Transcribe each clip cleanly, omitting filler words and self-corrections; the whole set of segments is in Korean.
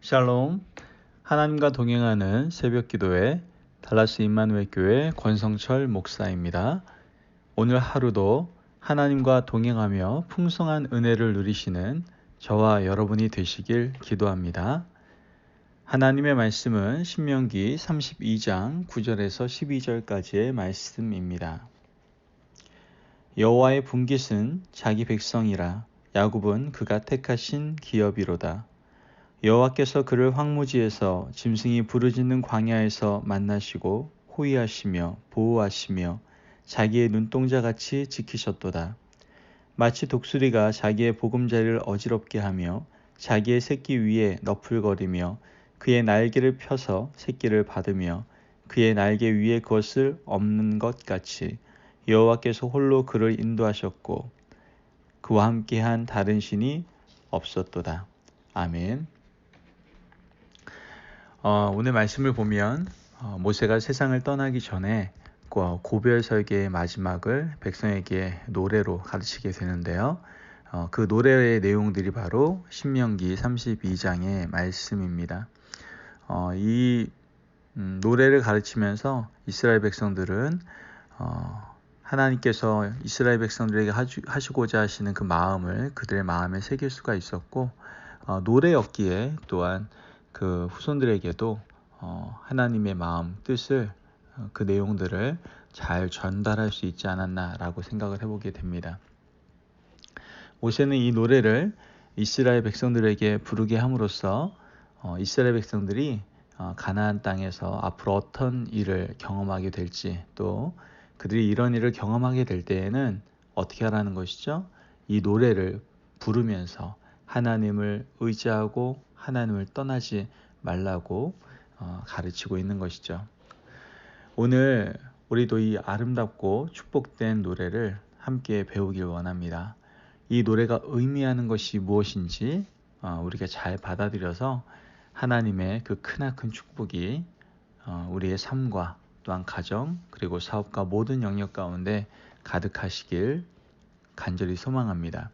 샬롬, 하나님과 동행하는 새벽기도회 달라스 임마누엘 교회 권성철 목사입니다. 오늘 하루도 하나님과 동행하며 풍성한 은혜를 누리시는 저와 여러분이 되시길 기도합니다. 하나님의 말씀은 신명기 32장 9절에서 12절까지의 말씀입니다. 여호와의 분깃은 자기 백성이라 야곱은 그가 택하신 기업이로다. 여호와께서 그를 황무지에서 짐승이 부르짖는 광야에서 만나시고 호위하시며 보호하시며 자기의 눈동자같이 지키셨도다. 마치 독수리가 자기의 보금자리를 어지럽게 하며 자기의 새끼 위에 너풀거리며 그의 날개를 펴서 새끼를 받으며 그의 날개 위에 그것을 엎는 것 같이 여호와께서 홀로 그를 인도하셨고 그와 함께한 다른 신이 없었도다. 아멘. 오늘 말씀을 보면 모세가 세상을 떠나기 전에 고별 설계의 마지막을 백성에게 노래로 가르치게 되는데요. 그 노래의 내용들이 바로 신명기 32장의 말씀입니다. 이 노래를 가르치면서 이스라엘 백성들은 하나님께서 이스라엘 백성들에게 하시고자 하시는 그 마음을 그들의 마음에 새길 수가 있었고, 노래였기에 또한 그 후손들에게도 하나님의 마음, 뜻을 그 내용들을 잘 전달할 수 있지 않았나라고 생각을 해보게 됩니다. 모세는 이 노래를 이스라엘 백성들에게 부르게 함으로써 이스라엘 백성들이 가나안 땅에서 앞으로 어떤 일을 경험하게 될지, 또 그들이 이런 일을 경험하게 될 때에는 어떻게 하라는 것이죠? 이 노래를 부르면서 하나님을 의지하고 하나님을 떠나지 말라고 가르치고 있는 것이죠. 오늘 우리도 이 아름답고 축복된 노래를 함께 배우길 원합니다. 이 노래가 의미하는 것이 무엇인지 우리가 잘 받아들여서 하나님의 그 크나큰 축복이 우리의 삶과 또한 가정 그리고 사업과 모든 영역 가운데 가득하시길 간절히 소망합니다.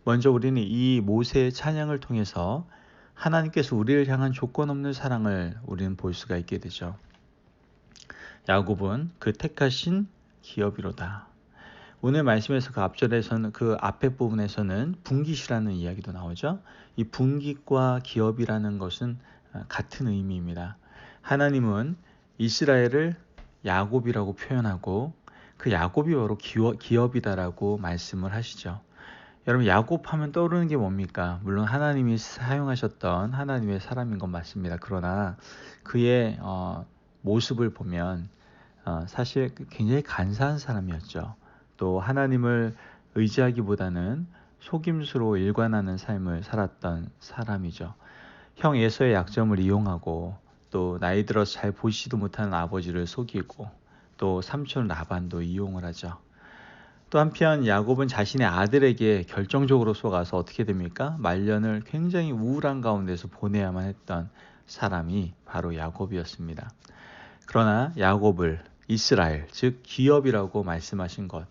먼저 우리는 이 모세의 찬양을 통해서 하나님께서 우리를 향한 조건 없는 사랑을 우리는 볼 수가 있게 되죠. 야곱은 그 택하신 기업이로다. 오늘 말씀에서 그 앞절에서는 그 앞에 부분에서는 분깃이라는 이야기도 나오죠. 이 분깃과 기업이라는 것은 같은 의미입니다. 하나님은 이스라엘을 야곱이라고 표현하고 그 야곱이 바로 기업이다라고 말씀을 하시죠. 여러분, 야곱 하면 떠오르는 게 뭡니까? 물론 하나님이 사용하셨던 하나님의 사람인 건 맞습니다. 그러나 그의 모습을 보면 사실 굉장히 간사한 사람이었죠. 또 하나님을 의지하기보다는 속임수로 일관하는 삶을 살았던 사람이죠. 형 에서의 약점을 이용하고 또 나이 들어서 잘 보시지도 못하는 아버지를 속이고 또 삼촌 라반도 이용을 하죠. 또 한편 야곱은 자신의 아들에게 결정적으로 속아서 어떻게 됩니까? 말년을 굉장히 우울한 가운데서 보내야만 했던 사람이 바로 야곱이었습니다. 그러나 야곱을 이스라엘, 즉 기업이라고 말씀하신 것,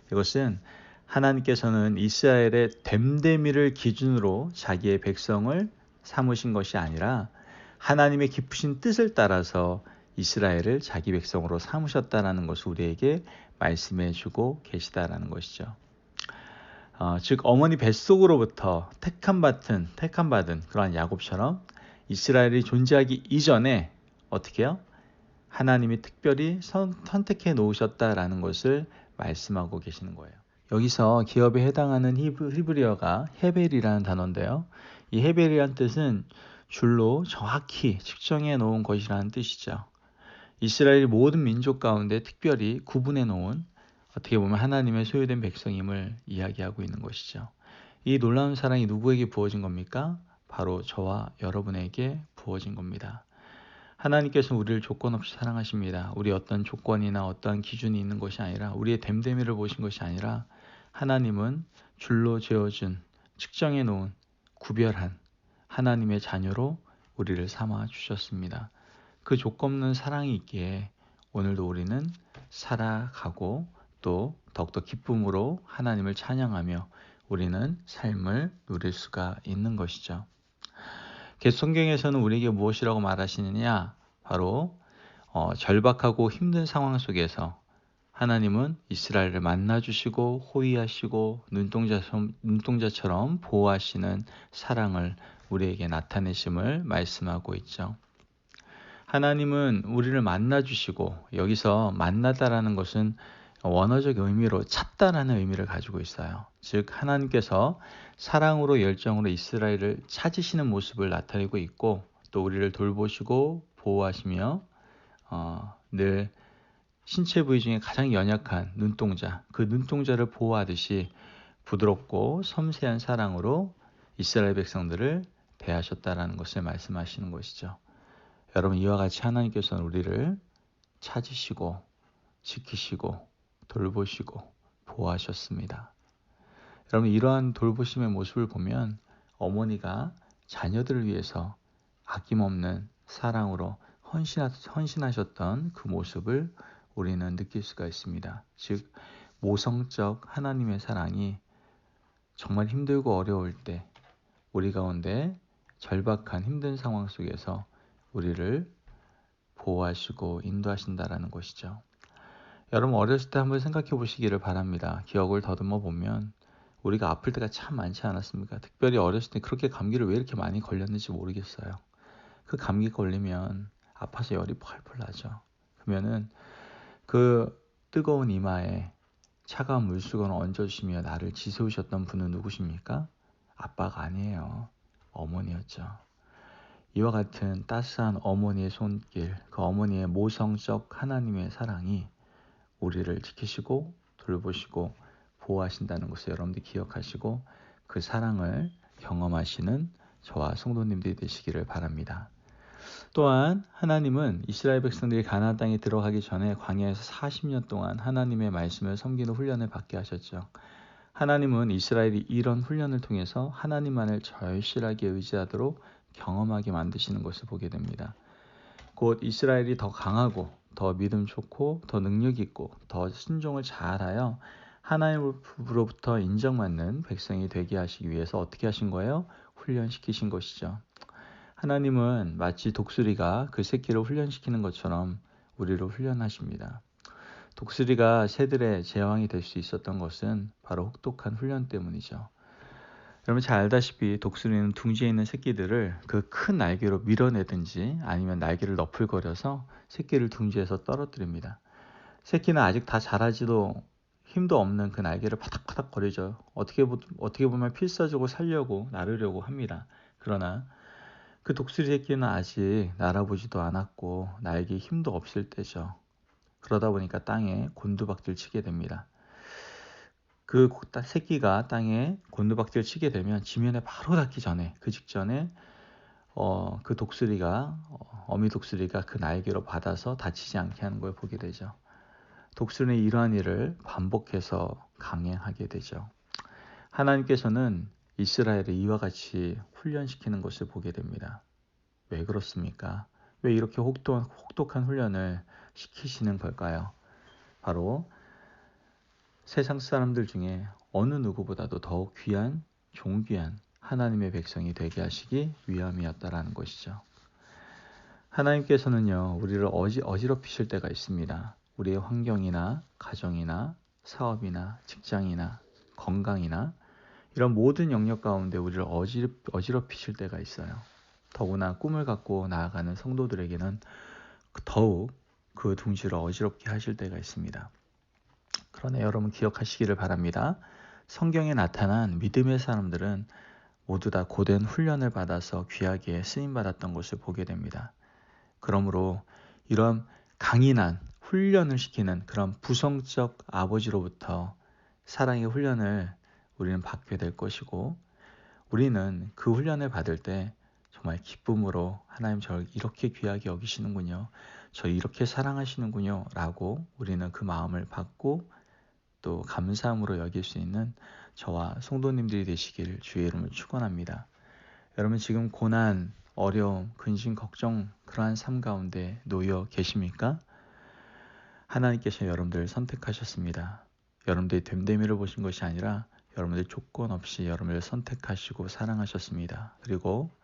이것은 하나님께서는 이스라엘의 됨됨이를 기준으로 자기의 백성을 삼으신 것이 아니라 하나님의 깊으신 뜻을 따라서 이스라엘을 자기 백성으로 삼으셨다라는 것을 우리에게 말씀해 주고 계시다라는 것이죠. 즉 어머니 뱃속으로부터 택함받은 그러한 야곱처럼 이스라엘이 존재하기 이전에 어떻게 해요? 하나님이 특별히 선택해 놓으셨다라는 것을 말씀하고 계시는 거예요. 여기서 기업에 해당하는 히브리어가 헤벨이라는 단어인데요. 이 헤벨이라는 뜻은 줄로 정확히 측정해 놓은 것이라는 뜻이죠. 이스라엘이 모든 민족 가운데 특별히 구분해 놓은 어떻게 보면 하나님의 소유된 백성임을 이야기하고 있는 것이죠. 이 놀라운 사랑이 누구에게 부어진 겁니까? 바로 저와 여러분에게 부어진 겁니다. 하나님께서는 우리를 조건 없이 사랑하십니다. 우리 어떤 조건이나 어떠한 기준이 있는 것이 아니라 우리의 됨됨이를 보신 것이 아니라 하나님은 줄로 재어준 측정해 놓은 구별한 하나님의 자녀로 우리를 삼아 주셨습니다. 그 조건 없는 사랑이 있기에 오늘도 우리는 살아가고 또 더욱더 기쁨으로 하나님을 찬양하며 우리는 삶을 누릴 수가 있는 것이죠. 성경에서는 우리에게 무엇이라고 말하시느냐? 바로 절박하고 힘든 상황 속에서 하나님은 이스라엘을 만나주시고 호위하시고 눈동자처럼 보호하시는 사랑을 우리에게 나타내심을 말씀하고 있죠. 하나님은 우리를 만나주시고, 여기서 만나다라는 것은 원어적 의미로 찾다라는 의미를 가지고 있어요. 즉 하나님께서 사랑으로 열정으로 이스라엘을 찾으시는 모습을 나타내고 있고, 또 우리를 돌보시고 보호하시며 늘 신체 부위 중에 가장 연약한 눈동자, 그 눈동자를 보호하듯이 부드럽고 섬세한 사랑으로 이스라엘 백성들을 대하셨다라는 것을 말씀하시는 것이죠. 여러분, 이와 같이 하나님께서는 우리를 찾으시고 지키시고 돌보시고 보호하셨습니다. 여러분, 이러한 돌보심의 모습을 보면 어머니가 자녀들을 위해서 아낌없는 사랑으로 헌신하셨던 그 모습을 우리는 느낄 수가 있습니다. 즉 모성적 하나님의 사랑이 정말 힘들고 어려울 때, 우리 가운데 절박한 힘든 상황 속에서 우리를 보호하시고 인도하신다라는 것이죠. 여러분, 어렸을 때 한번 생각해 보시기를 바랍니다. 기억을 더듬어 보면 우리가 아플 때가 참 많지 않았습니까? 특별히 어렸을 때 그렇게 감기를 왜 이렇게 많이 걸렸는지 모르겠어요. 그 감기 걸리면 아파서 열이 펄펄 나죠. 그러면은 그 뜨거운 이마에 차가운 물수건을 얹어주시며 나를 지새우셨던 분은 누구십니까? 아빠가 아니에요. 어머니였죠. 이와 같은 따스한 어머니의 손길, 그 어머니의 모성적 하나님의 사랑이 우리를 지키시고 돌보시고 보호하신다는 것을 여러분들이 기억하시고 그 사랑을 경험하시는 저와 성도님들이 되시기를 바랍니다. 또한 하나님은 이스라엘 백성들이 가나안 땅에 들어가기 전에 광야에서 40년 동안 하나님의 말씀을 섬기는 훈련을 받게 하셨죠. 하나님은 이스라엘이 이런 훈련을 통해서 하나님만을 절실하게 의지하도록 경험하게 만드시는 것을 보게 됩니다. 곧 이스라엘이 더 강하고 더 믿음 좋고 더 능력 있고 더 순종을 잘하여 하나님으로부터 인정받는 백성이 되게 하시기 위해서 어떻게 하신 거예요? 훈련시키신 것이죠. 하나님은 마치 독수리가 그 새끼를 훈련시키는 것처럼 우리를 훈련하십니다. 독수리가 새들의 제왕이 될 수 있었던 것은 바로 혹독한 훈련 때문이죠. 여러분 잘 알다시피 독수리는 둥지에 있는 새끼들을 그 큰 날개로 밀어내든지 아니면 날개를 너풀거려서 새끼를 둥지에서 떨어뜨립니다. 새끼는 아직 다 자라지도 힘도 없는 그 날개를 파닥파닥 거리죠. 어떻게 보면 필사적으로 살려고 나르려고 합니다. 그러나 그 독수리 새끼는 아직 날아보지도 않았고 날개에 힘도 없을 때죠. 그러다 보니까 땅에 곤두박질 치게 됩니다. 그 새끼가 땅에 곤두박질 치게 되면 지면에 바로 닿기 전에, 그 직전에 그 독수리가 어미 독수리가 그 날개로 받아서 다치지 않게 하는 걸 보게 되죠. 독수리는 이러한 일을 반복해서 강행하게 되죠. 하나님께서는 이스라엘을 이와 같이 훈련시키는 것을 보게 됩니다. 왜 그렇습니까? 왜 이렇게 혹독한 훈련을 시키시는 걸까요? 바로 세상 사람들 중에 어느 누구보다도 더욱 귀한, 존귀한 하나님의 백성이 되게 하시기 위함이었다라는 것이죠. 하나님께서는요, 우리를 어지럽히실 때가 있습니다. 우리의 환경이나 가정이나 사업이나 직장이나 건강이나 이런 모든 영역 가운데 우리를 어지럽히실 때가 있어요. 더구나 꿈을 갖고 나아가는 성도들에게는 더욱 그 둥지를 어지럽게 하실 때가 있습니다. 그러나 여러분 기억하시기를 바랍니다. 성경에 나타난 믿음의 사람들은 모두 다 고된 훈련을 받아서 귀하게 쓰임받았던 것을 보게 됩니다. 그러므로 이런 강인한 훈련을 시키는 그런 부성적 아버지로부터 사랑의 훈련을 우리는 받게 될 것이고, 우리는 그 훈련을 받을 때 정말 기쁨으로 하나님 저를 이렇게 귀하게 여기시는군요, 저 이렇게 사랑하시는군요 라고 우리는 그 마음을 받고 또 감사함으로 여길 수 있는 저와 성도님들이 되시길 주의 이름으로 축원합니다. 여러분 지금 고난, 어려움, 근심, 걱정 그러한 삶 가운데 놓여 계십니까? 하나님께서 여러분들을 선택하셨습니다. 여러분들의 됨됨이를 보신 것이 아니라 여러분들 조건 없이 여러분을 선택하시고 사랑하셨습니다. 그리고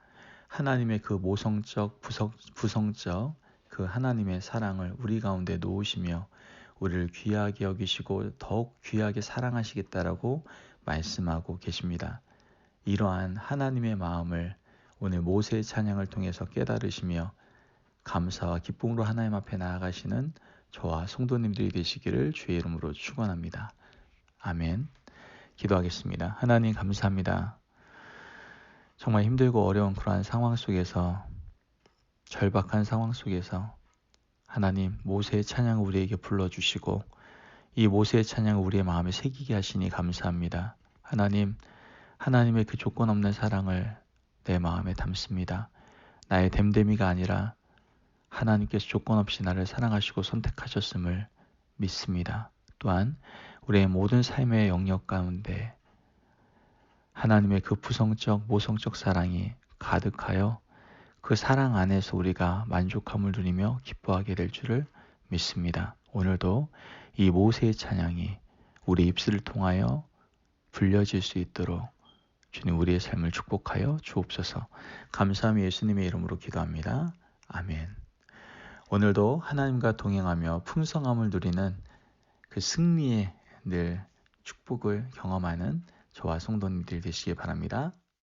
하나님의 그 모성적, 부성적 그 하나님의 사랑을 우리 가운데 놓으시며 우리를 귀하게 여기시고 더욱 귀하게 사랑하시겠다라고 말씀하고 계십니다. 이러한 하나님의 마음을 오늘 모세의 찬양을 통해서 깨달으시며 감사와 기쁨으로 하나님 앞에 나아가시는 저와 성도님들이 되시기를 주의 이름으로 축원합니다. 아멘. 기도하겠습니다. 하나님 감사합니다. 정말 힘들고 어려운 그러한 상황 속에서, 절박한 상황 속에서 하나님 모세의 찬양을 우리에게 불러주시고 이 모세의 찬양을 우리의 마음에 새기게 하시니 감사합니다. 하나님, 하나님의 그 조건 없는 사랑을 내 마음에 담습니다. 나의 됨됨이가 아니라 하나님께서 조건 없이 나를 사랑하시고 선택하셨음을 믿습니다. 또한 우리의 모든 삶의 영역 가운데 하나님의 그 부성적, 모성적 사랑이 가득하여 그 사랑 안에서 우리가 만족함을 누리며 기뻐하게 될 줄을 믿습니다. 오늘도 이 모세의 찬양이 우리 입술을 통하여 불려질 수 있도록 주님 우리의 삶을 축복하여 주옵소서. 감사함이 예수님의 이름으로 기도합니다. 아멘. 오늘도 하나님과 동행하며 풍성함을 누리는 그 승리의 늘 축복을 경험하는 저와 성도님들 되시기 바랍니다.